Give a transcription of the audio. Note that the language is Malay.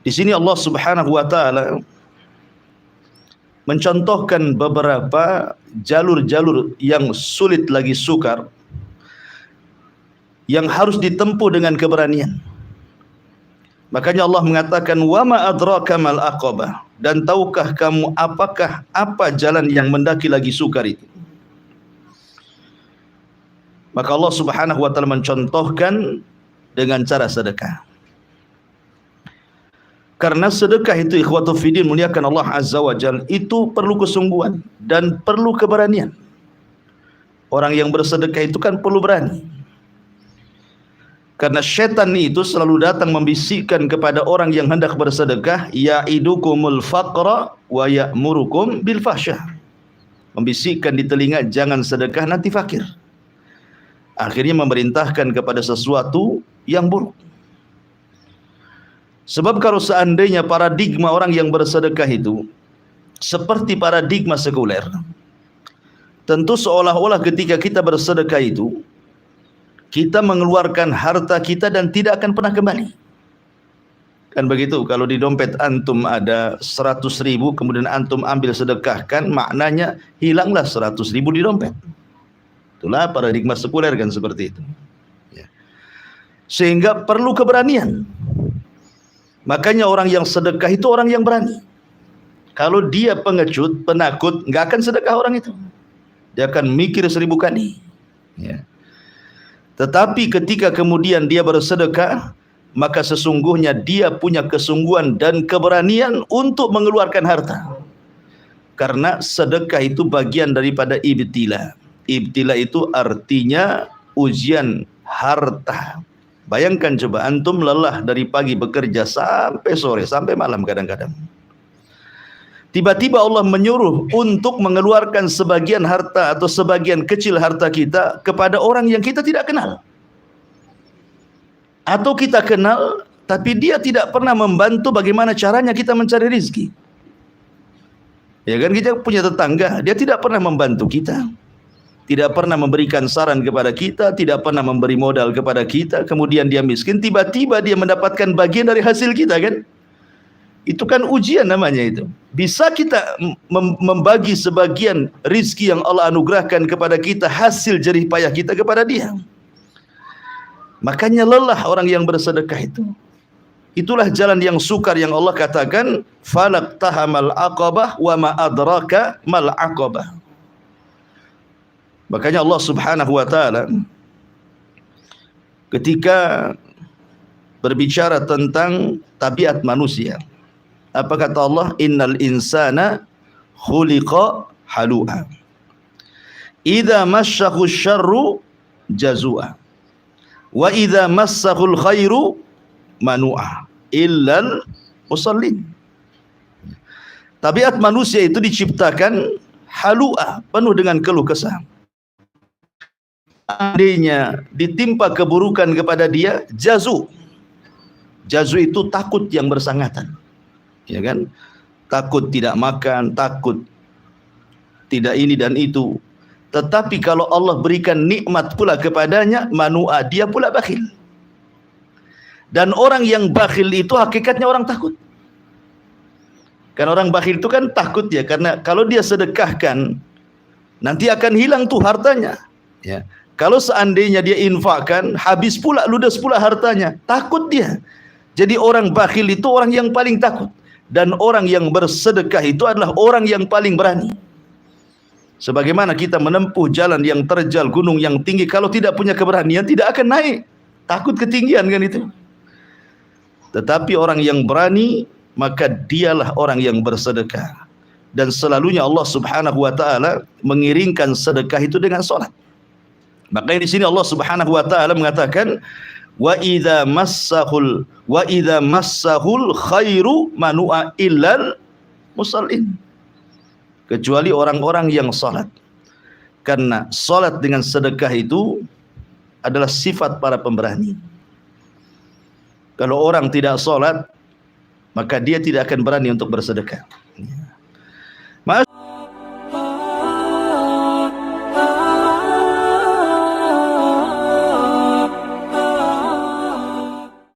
Di sini Allah Subhanahu wa taala mencontohkan beberapa jalur-jalur yang sulit lagi sukar yang harus ditempuh dengan keberanian. Makanya Allah mengatakan wa ma adraka mal aqabah, dan tahukah kamu apa jalan yang mendaki lagi sukar itu. Maka Allah Subhanahu wa taala mencontohkan dengan cara sedekah. Karena sedekah itu ikhwatu fiddin muliakan Allah Azza wa Jalla, itu perlu kesungguhan dan perlu keberanian. Orang yang bersedekah itu kan perlu berani. Karena syaitan itu selalu datang membisikkan kepada orang yang hendak bersedekah, ya'idukumul faqra wa ya'murukum bil fahsyah. Membisikkan di telinga, jangan sedekah nanti fakir. Akhirnya memerintahkan kepada sesuatu yang buruk. Sebab kalau seandainya paradigma orang yang bersedekah itu seperti paradigma sekuler, tentu seolah-olah ketika kita bersedekah itu kita mengeluarkan harta kita dan tidak akan pernah kembali. Kan begitu, kalau di dompet antum ada 100.000 kemudian antum ambil sedekahkan, maknanya hilanglah 100.000 di dompet. Itulah paradigma sekuler kan seperti itu. Sehingga perlu keberanian. Makanya orang yang sedekah itu orang yang berani. Kalau dia pengecut, penakut, nggak akan sedekah orang itu. Dia akan mikir 1000 kali. Ya. Tetapi ketika kemudian dia bersedekah, maka sesungguhnya dia punya kesungguhan dan keberanian untuk mengeluarkan harta. Karena sedekah itu bagian daripada ibtila. Ibtila itu artinya ujian harta. Bayangkan coba antum lelah dari pagi bekerja sampai sore, sampai malam kadang-kadang. Tiba-tiba Allah menyuruh untuk mengeluarkan sebagian harta atau sebagian kecil harta kita kepada orang yang kita tidak kenal. Atau kita kenal, tapi dia tidak pernah membantu bagaimana caranya kita mencari rezeki. Ya kan, kita punya tetangga, dia tidak pernah membantu kita. Tidak pernah memberikan saran kepada kita, tidak pernah memberi modal kepada kita, kemudian dia miskin, tiba-tiba dia mendapatkan bagian dari hasil kita kan? Itu kan ujian namanya itu. Bisa kita membagi sebagian rizki yang Allah anugerahkan kepada kita, hasil jerih payah kita kepada dia. Makanya lelah orang yang bersedekah itu. Itulah jalan yang sukar yang Allah katakan, falaqtahamal aqabah wa ma adraka mal aqabah. Makanya Allah Subhanahu wa taala ketika berbicara tentang tabiat manusia, apa kata Allah? Innal insana khuliqa halu'a. Idza massahu syarru jazua. Wa idza massahu khairu manu'a illal musallin. Tabiat manusia itu diciptakan halu'a, penuh dengan keluh kesah. Seandainya ditimpa keburukan kepada dia, jazu. Jazu itu takut yang bersangatan. Ya kan? Takut tidak makan, takut tidak ini dan itu. Tetapi kalau Allah berikan nikmat pula kepadanya, manu'a, dia pula bakhil. Dan orang yang bakhil itu hakikatnya orang takut. Kan orang bakhil itu kan takut ya, karena kalau dia sedekahkan nanti akan hilang tuh hartanya. Ya. Kalau seandainya dia infakkan, habis pula, ludes pula hartanya. Takut dia. Jadi orang bakhil itu orang yang paling takut. Dan orang yang bersedekah itu adalah orang yang paling berani. Sebagaimana kita menempuh jalan yang terjal, gunung yang tinggi, kalau tidak punya keberanian, tidak akan naik. Takut ketinggian kan itu. Tetapi orang yang berani, maka dialah orang yang bersedekah. Dan selalunya Allah Subhanahu wa taala mengiringkan sedekah itu dengan salat. Makanya di sini Allah Subhanahu wa taala mengatakan wa idza massahul khairu manu'a illal musallin. Kecuali orang-orang yang salat. Karena salat dengan sedekah itu adalah sifat para pemberani. Kalau orang tidak salat, maka dia tidak akan berani untuk bersedekah.